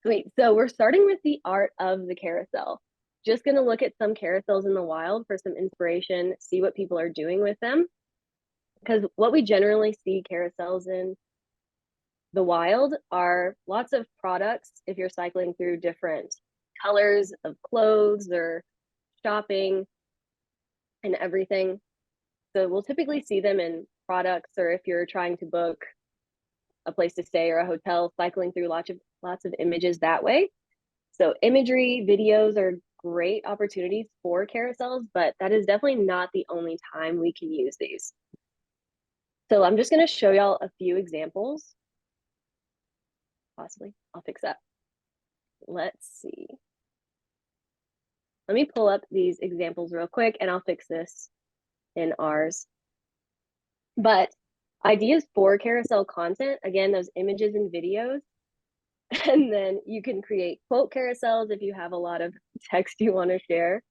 Sweet. So we're starting with the art of the carousel. Just going to look at some carousels in the wild for some inspiration, see what people are doing with them. Because what we generally see carousels in the wild are lots of products if you're cycling through different colors of clothes or shopping and everything. So we'll typically see them in products, or if you're trying to book a place to stay or a hotel, cycling through lots of images that way. So imagery, videos are great opportunities for carousels, but that is definitely not the only time we can use these. So I'm just going to show y'all a few examples. Possibly, I'll fix that. Let's see. Let me pull up these examples real quick and I'll fix this in ours. But ideas for carousel content, again, those images and videos. And then you can create quote carousels if you have a lot of text you want to share.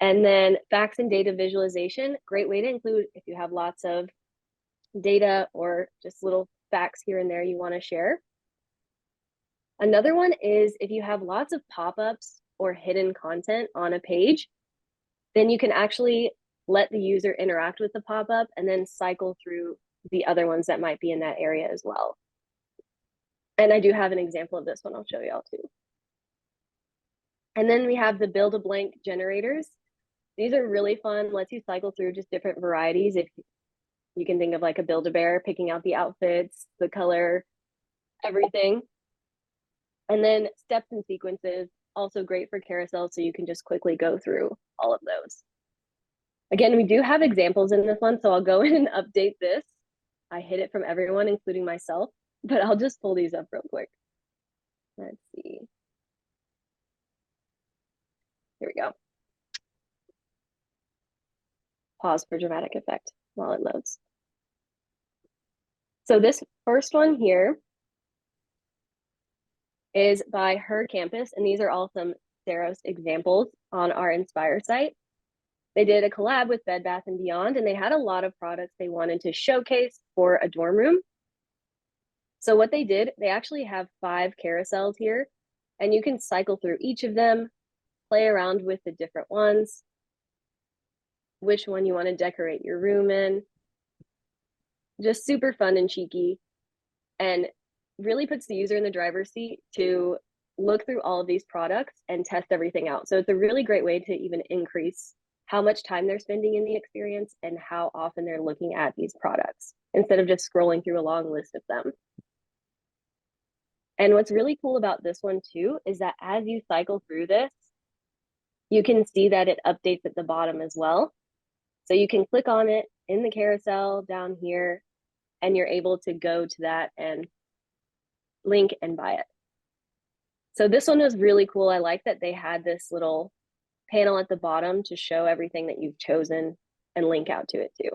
And then facts and data visualization, great way to include if you have lots of data or just little facts here and there you want to share. Another one is if you have lots of pop-ups or hidden content on a page, then you can actually let the user interact with the pop-up and then cycle through the other ones that might be in that area as well. And I do have an example of this one I'll show y'all too. And then we have the build a blank generators. These are really fun, lets you cycle through just different varieties. If you can think of like a Build-A-Bear, picking out the outfits, the color, everything. And then steps and sequences, also great for carousels, so you can just quickly go through all of those. Again, we do have examples in this one, so I'll go in and update this. I hid it from everyone, including myself, but I'll just pull these up real quick. Let's see. Here we go. Pause for dramatic effect while it loads. So this first one here is by Her Campus, and these are all some Ceros examples on our Inspire site. They did a collab with Bed Bath & Beyond, and they had a lot of products they wanted to showcase for a dorm room. So what they did, they actually have 5 carousels here, and you can cycle through each of them, play around with the different ones, which one you want to decorate your room in. Just super fun and cheeky, and really puts the user in the driver's seat to look through all of these products and test everything out. So it's a really great way to even increase how much time they're spending in the experience and how often they're looking at these products instead of just scrolling through a long list of them. And what's really cool about this one too is that as you cycle through this, you can see that it updates at the bottom as well. So you can click on it in the carousel down here, and you're able to go to that and link and buy it. So this one was really cool. I like that they had this little panel at the bottom to show everything that you've chosen and link out to it too.